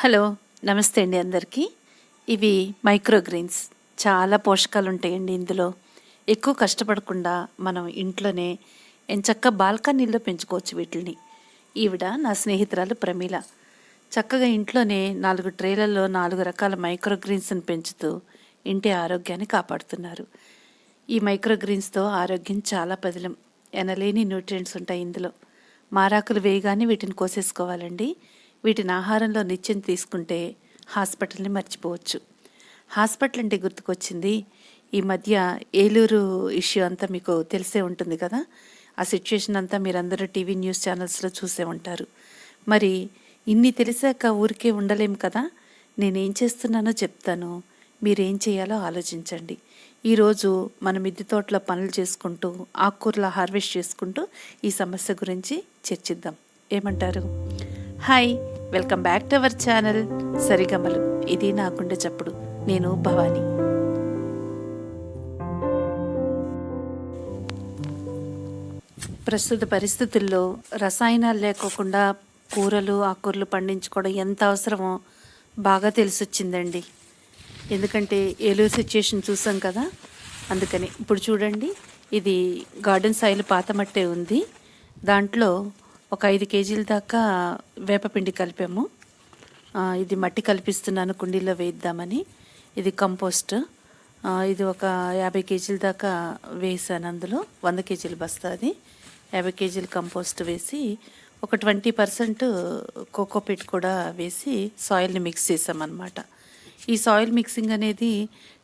Hello, నమస్తే అండి అందరికీ. ఇవి మైక్రోగ్రీన్స్. చాలా పోషకాలు ఉంటాయండి ఇందులో. ఎక్కువ కష్టపడకుండా మనం ఇంట్లోనే ఎంచక్కా బాల్కనీలో పెంచుకోవచ్చు వీటిని. ఈవిడ నా స్నేహితురాలు ప్రమీల. చక్కగా ఇంట్లోనే 4 ట్రేలలో 4 రకాల మైక్రోగ్రీన్స్ని పెంచుతూ ఇంటి ఆరోగ్యాన్ని కాపాడుతున్నారు. ఈ మైక్రోగ్రీన్స్తో ఆరోగ్యం చాలా పదిలం. ఎనలేని న్యూట్రియంట్స్ ఉంటాయి ఇందులో. మారాకులు వేయగానే వీటిని కోసేసుకోవాలండి. వీటిని ఆహారంలో నిత్యం తీసుకుంటే హాస్పిటల్ని మర్చిపోవచ్చు. హాస్పిటల్ అంటే గుర్తుకొచ్చింది, ఈ మధ్య ఏలూరు ఇష్యూ అంతా మీకు తెలిసే ఉంటుంది కదా. ఆ సిచ్యుయేషన్ అంతా మీరందరూ టీవీ న్యూస్ ఛానల్స్లో చూసే ఉంటారు. మరి ఇన్ని తెలిసాక ఊరికే ఉండలేం కదా. నేనేం చేస్తున్నానో చెప్తాను, మీరేం చేయాలో ఆలోచించండి. ఈరోజు మన మిద్దె తోటలో పనులు చేసుకుంటూ ఆకుకూరల హార్వెస్ట్ చేసుకుంటూ ఈ సమస్య గురించి చర్చిద్దాం. ఏమంటారు? Hi, welcome back to our channel Sarigamalu. ఇది నా గుండె చప్పుడు. నేను భవాని. ప్రస్తుత పరిస్థితుల్లో రసాయనాలు లేకోకుండా కూరలు ఆకుకూరలు పండించుకోవడం ఎంత అవసరమో బాగా తెలిసొచ్చిందండి. ఎందుకంటే ఏలూరు సిచ్యుయేషన్ చూసాం కదా. అందుకని ఇప్పుడు చూడండి, ఇది గార్డెన్ సాయిల్ పాత మట్టే ఉంది. దాంట్లో ఒక 5 కేజీల దాకా వేపపిండి కలిపాము. ఇది మట్టి కల్పిస్తున్నాను కుండీలో వేద్దామని. ఇది కంపోస్ట్. ఇది ఒక 50 కేజీల దాకా వేసాను. అందులో 100 కేజీల బస్తా, అది 50 కేజీలు కంపోస్ట్ వేసి ఒక 20% కోకోపీట్ కూడా వేసి సాయిల్ని మిక్స్ చేసామన్నమాట. ఈ సాయిల్ మిక్సింగ్ అనేది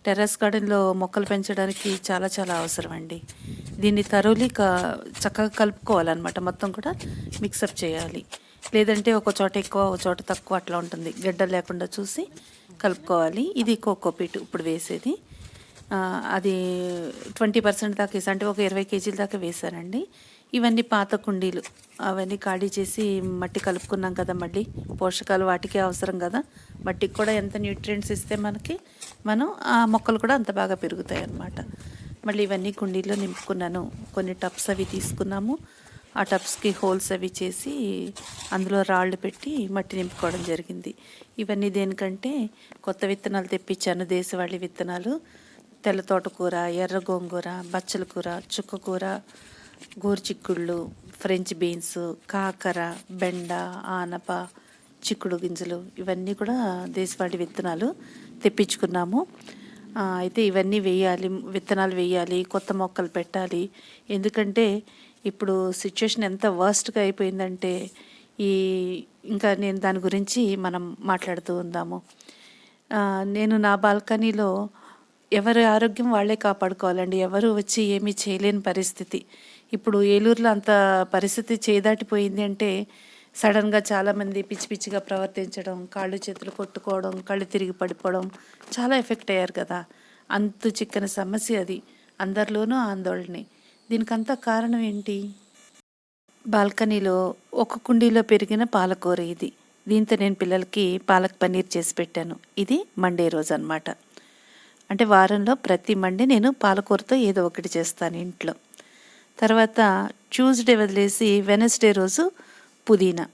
టెర్రస్ గార్డెన్లో మొక్కలు పెంచడానికి చాలా చాలా అవసరం అండి. దీన్ని తరోలీ చక్కగా కలుపుకోవాలన్నమాట. మొత్తం కూడా మిక్సప్ చేయాలి. లేదంటే ఒక చోట ఎక్కువ ఒక చోట తక్కువ అట్లా ఉంటుంది. గడ్డలు లేకుండా చూసి కలుపుకోవాలి. ఇది కోకోపీట్ ఇప్పుడు వేసేది. అది 20% దాకా వేసా, అంటే ఒక 20 కేజీల దాకా వేసానండి. ఇవన్నీ పాత కుండీలు, అవన్నీ ఖాళీ చేసి మట్టి కలుపుకున్నాం కదా. మళ్ళీ పోషకాలు వాటికే అవసరం కదా. మట్టికి కూడా ఎంత న్యూట్రియంట్స్ ఇస్తే మనం ఆ మొక్కలు కూడా అంత బాగా పెరుగుతాయి అన్నమాట. మళ్ళీ ఇవన్నీ కుండీల్లో నింపుకున్నాను. కొన్ని టబ్స్ అవి తీసుకున్నాము. ఆ టబ్స్కి హోల్స్ అవి చేసి అందులో రాళ్ళు పెట్టి మట్టి నింపుకోవడం జరిగింది. ఇవన్నీ దేనికంటే కొత్త విత్తనాలు తెప్పించాను, దేశవాళీ విత్తనాలు. తెల్ల తోటకూర, ఎర్ర గోంగూర, బచ్చల కూర, చుక్కకూర, గోరుచిక్కుళ్ళు, ఫ్రెంచ్ బీన్స్, కాకర, బెండ, ఆనప, చిక్కుడు గింజలు, ఇవన్నీ కూడా దేశవాళీ విత్తనాలు తెప్పించుకున్నాము. అయితే ఇవన్నీ వేయాలి, విత్తనాలు వేయాలి, కొత్త మొక్కలు పెట్టాలి. ఎందుకంటే ఇప్పుడు సిచ్యుయేషన్ ఎంత వర్స్ట్గా అయిపోయిందంటే ఇంకా నేను దాని గురించి మనం మాట్లాడుతూ ఉందాము. నేను నా బాల్కనీలో ఎవరి ఆరోగ్యం వాళ్ళే కాపాడుకోవాలండి. ఎవరు వచ్చి ఏమీ చేయలేని పరిస్థితి. ఇప్పుడు ఏలూరులో అంత పరిస్థితి చేదాటిపోయింది. అంటే సడన్గా చాలామంది పిచ్చి పిచ్చిగా ప్రవర్తించడం, కాళ్ళు చేతులు కొట్టుకోవడం, కళ్ళు తిరిగి పడిపోవడం, చాలా ఎఫెక్ట్ అయ్యారు కదా. అంతు చిక్కని సమస్య అది. అందరిలోనూ ఆందోళనే. దీనికంతా కారణం ఏంటి? బాల్కనీలో ఒక కుండీలో పెరిగిన పాలకూర ఇది. దీంతో నేను పిల్లలకి పాలక్ పన్నీర్ చేసి పెట్టాను. ఇది మండే రోజు అన్నమాట. అంటే వారంలో ప్రతి మండే నేను పాలకూరతో ఏదో ఒకటి చేస్తాను ఇంట్లో. తర్వాత ట్యూస్డే వదిలేసి వెనస్డే రోజు పుదీనా.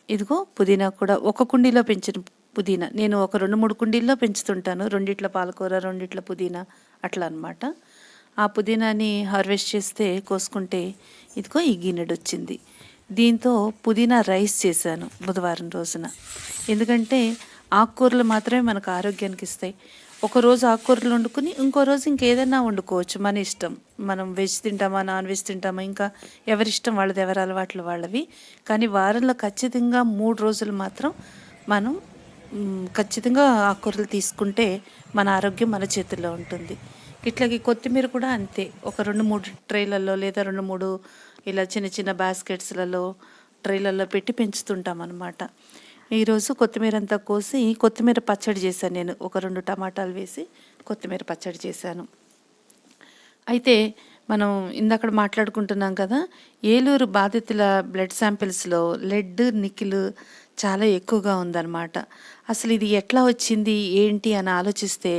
ఇదిగో పుదీనా కూడా ఒక కుండీలో పెంచిన పుదీనా. నేను ఒక 2-3 కుండీల్లో పెంచుతుంటాను. 2 పాలకూర, 2 పుదీనా, అట్లా అనమాట. ఆ పుదీనాని హార్వెస్ట్ చేస్తే కోసుకుంటే ఇదిగో ఈ గిన్నెడు వచ్చింది. దీంతో పుదీనా రైస్ చేశాను బుధవారం రోజున. ఎందుకంటే ఆకుకూరలు మాత్రమే మనకు ఆరోగ్యానికి ఇస్తాయి. ఒకరోజు ఆకుకూరలు వండుకుని ఇంకో రోజు ఇంకేదైనా వండుకోవచ్చు, మన ఇష్టం. మనం వెజ్ తింటామా, నాన్ వెజ్ తింటామా, ఇంకా ఎవరిష్టం వాళ్ళది, ఎవరి అలవాట్లు వాళ్ళవి. కానీ వారంలో ఖచ్చితంగా 3 రోజులు మాత్రం మనం ఖచ్చితంగా ఆకుకూరలు తీసుకుంటే మన ఆరోగ్యం మన చేతుల్లో ఉంటుంది. ఇట్లాగే కొత్తిమీర కూడా అంతే. ఒక 2-3 ట్రేలలో లేదా 2-3 ఇలా చిన్న చిన్న బాస్కెట్స్లలో, ట్రేలలో పెట్టి పెంచుతుంటాం అన్నమాట. ఈరోజు కొత్తిమీర అంతా కోసి కొత్తిమీర పచ్చడి చేశాను నేను. ఒక 2 టమాటాలు వేసి కొత్తిమీర పచ్చడి చేశాను. అయితే మనం ఇందాక మాట్లాడుకుంటున్నాం కదా, ఏలూరు బాధితుల బ్లడ్ శాంపిల్స్లో లెడ్, నికిల్ చాలా ఎక్కువగా ఉందన్నమాట. అసలు ఇది ఎట్లా వచ్చింది ఏంటి అని ఆలోచిస్తే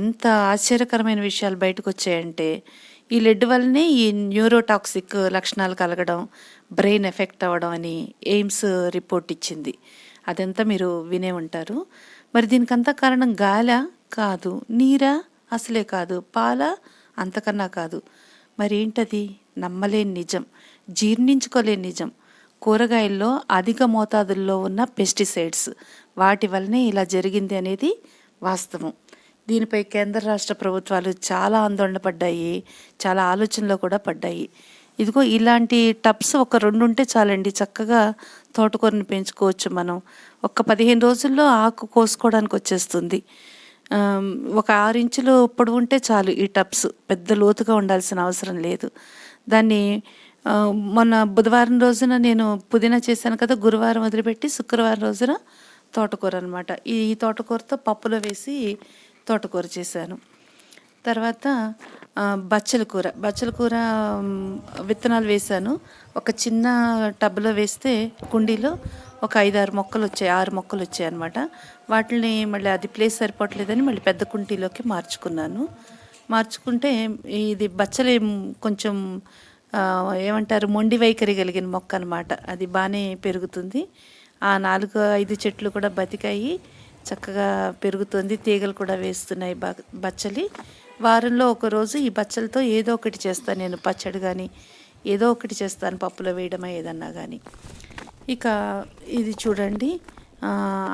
ఎంత ఆశ్చర్యకరమైన విషయాలు బయటకు వచ్చాయంటే, ఈ లెడ్ వల్లనే ఈ న్యూరోటాక్సిక్ లక్షణాలు కలగడం, బ్రెయిన్ ఎఫెక్ట్ అవ్వడం అని ఎయిమ్స్ రిపోర్ట్ ఇచ్చింది. అదంతా మీరు వినే ఉంటారు. మరి దీనికంతా కారణం గాలా? కాదు. నీరా? అసలే కాదు. పాలా? అంతకన్నా కాదు. మరి ఏంటది? నమ్మలేని నిజం, జీర్ణించుకోలేని నిజం. కూరగాయల్లో అధిక మోతాదుల్లో ఉన్న పెస్టిసైడ్స్, వాటి వల్లనే ఇలా జరిగింది అనేది వాస్తవం. దీనిపై కేంద్ర రాష్ట్ర ప్రభుత్వాలు చాలా ఆందోళన పడ్డాయి, చాలా ఆలోచనలో కూడా పడ్డాయి. ఇదిగో ఇలాంటి టబ్స్ ఒక 2 ఉంటే చాలండి, చక్కగా తోటకూరని పెంచుకోవచ్చు మనం. ఒక 15 రోజుల్లో ఆకు కోసుకోవడానికి వచ్చేస్తుంది. ఒక 6 ఇంచులు పొడవు ఉంటే చాలు ఈ టబ్స్, పెద్ద లోతుగా ఉండాల్సిన అవసరం లేదు. దాన్ని మొన్న బుధవారం రోజున నేను పుదీనా చేశాను కదా, గురువారం వదిలిపెట్టి శుక్రవారం రోజున తోటకూర అనమాట. ఈ తోటకూరతో పప్పులో వేసి తోటకూర చేశాను. తర్వాత బచ్చల కూర విత్తనాలు వేశాను. ఒక చిన్న టబ్లో వేస్తే కుండీలో ఒక 5-6 మొక్కలు వచ్చాయి, 6 మొక్కలు వచ్చాయి అనమాట. వాటిని మళ్ళీ అది ప్లేస్ సరిపోవట్లేదని మళ్ళీ పెద్ద కుండీలోకి మార్చుకుంటే ఇది బచ్చలి కొంచెం ఏమంటారు, మొండి వైఖరి కలిగిన మొక్క అనమాట. అది బాగానే పెరుగుతుంది. ఆ 4-5 చెట్లు కూడా బతికాయి, చక్కగా పెరుగుతుంది. తీగలు కూడా వేస్తున్నాయి బచ్చలి. వారంలో ఒకరోజు ఈ బచ్చలతో ఏదో ఒకటి చేస్తాను నేను, పచ్చడి కానీ ఏదో ఒకటి చేస్తాను, పప్పులో వేయడమా ఏదన్నా కానీ. ఇక ఇది చూడండి,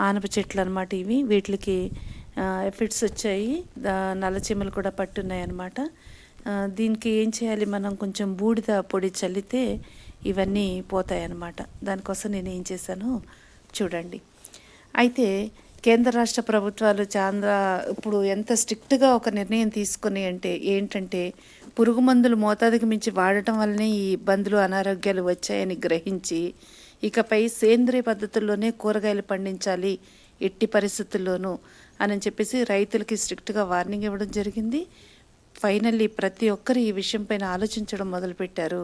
ఆనప చెట్లు అనమాట ఇవి. వీటికి ఎఫిడ్స్ వచ్చాయి, నల్ల చీమలు కూడా పట్టున్నాయి అనమాట. దీనికి ఏం చేయాలి, మనం కొంచెం బూడిద పొడి చల్లితే ఇవన్నీ పోతాయి అన్నమాట. దానికోసం నేను ఏం చేశానో చూడండి. అయితే కేంద్ర రాష్ట్ర ప్రభుత్వాలు ఇప్పుడు ఎంత స్ట్రిక్ట్గా ఒక నిర్ణయం తీసుకుని ఏంటంటే పురుగు మందులు మోతాదుకు మించి వాడటం వల్లనే ఈ ఇబ్బందులు, అనారోగ్యాలు వచ్చాయని గ్రహించి ఇకపై సేంద్రియ పద్ధతుల్లోనే కూరగాయలు పండించాలి ఎట్టి పరిస్థితుల్లోనూ అని చెప్పేసి రైతులకి స్ట్రిక్ట్గా వార్నింగ్ ఇవ్వడం జరిగింది. ఫైనల్లీ ప్రతి ఒక్కరు ఈ విషయం పైన ఆలోచించడం మొదలుపెట్టారు.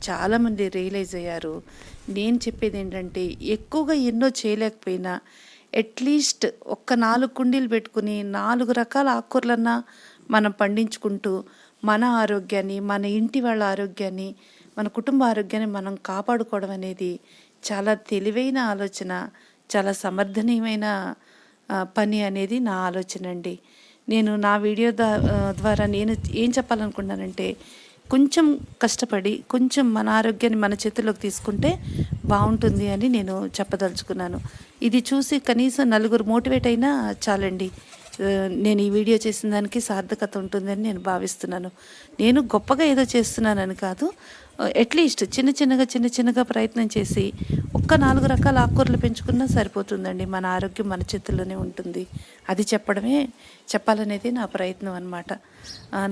చాలామంది రియలైజ్ అయ్యారు. నేను చెప్పేది ఏంటంటే, ఎక్కువగా ఎన్నో చేయలేకపోయినా అట్లీస్ట్ ఒక్క 4 కుండీలు పెట్టుకుని 4 రకాల ఆకుకూరలన్నా మనం పండించుకుంటూ మన ఆరోగ్యాన్ని, మన ఇంటి వాళ్ళ ఆరోగ్యాన్ని, మన కుటుంబ ఆరోగ్యాన్ని మనం కాపాడుకోవడం అనేది చాలా తెలివైన ఆలోచన, చాలా సమర్థనీయమైన పని అనేది నా ఆలోచన అండి. నేను నా వీడియో ద్వారా నేను ఏం చెప్పాలనుకున్నానంటే, కొంచెం కష్టపడి కొంచెం మన ఆరోగ్యాన్ని మన చేతుల్లోకి తీసుకుంటే బాగుంటుంది అని నేను చెప్పదలుచుకున్నాను. ఇది చూసి కనీసం 4 మోటివేట్ అయినా చాలండి. నేను ఈ వీడియో చేసిన దానికి సార్థకత ఉంటుందని నేను భావిస్తున్నాను. నేను గొప్పగా ఏదో చేస్తున్నానని కాదు, అట్లీస్ట్ చిన్న చిన్నగా ప్రయత్నం చేసి ఒక్క 4 రకాల ఆకుకూరలు పెంచుకున్నా సరిపోతుందండి. మన ఆరోగ్యం మన చేతుల్లోనే ఉంటుంది. అది చెప్పాలనేది నా ప్రయత్నం అన్నమాట.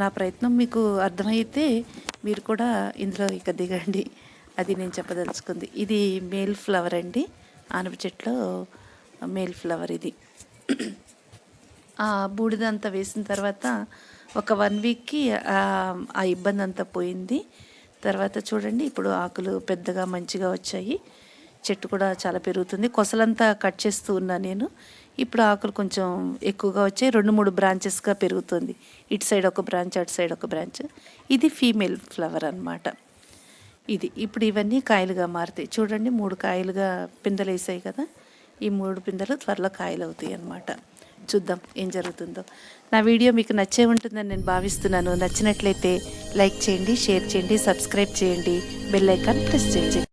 నా ప్రయత్నం మీకు అర్థమైతే మీరు కూడా ఇందులో ఇక దిగండి. అది నేను చెప్పదలుచుకుంది. ఇది మేల్ ఫ్లవర్ అండి, ఆనప చెట్లో మేల్ ఫ్లవర్ ఇది. ఆ బూడిదంతా వేసిన తర్వాత ఒక 1 వీక్కి ఆ ఇబ్బంది అంతా పోయింది. తర్వాత చూడండి, ఇప్పుడు ఆకులు పెద్దగా మంచిగా వచ్చాయి. చెట్టు కూడా చాలా పెరుగుతుంది. కొసలంతా కట్ చేస్తూ ఉన్నా నేను. ఇప్పుడు ఆకులు కొంచెం ఎక్కువగా వచ్చాయి. 2-3 బ్రాంచెస్గా పెరుగుతుంది. ఇటు సైడ్ ఒక బ్రాంచ్, అటు సైడ్ ఒక బ్రాంచ్. ఇది ఫీమేల్ ఫ్లవర్ అన్నమాట. ఇప్పుడు ఇవన్నీ కాయలుగా మారుతాయి. చూడండి, 3 కాయలుగా పిందెలు వేసాయి కదా. ఈ 3 పిందెలు త్వరలో కాయలు అవుతాయి అన్నమాట. చూద్దాం ఏం జరుగుతుందో. నా వీడియో మీకు నచ్చే ఉంటుందని నేను భావిస్తున్నాను. నచ్చినట్లయితే లైక్ చేయండి, షేర్ చేయండి, సబ్స్క్రైబ్ చేయండి, బెల్ ఐకాన్ ప్రెస్ చేయండి.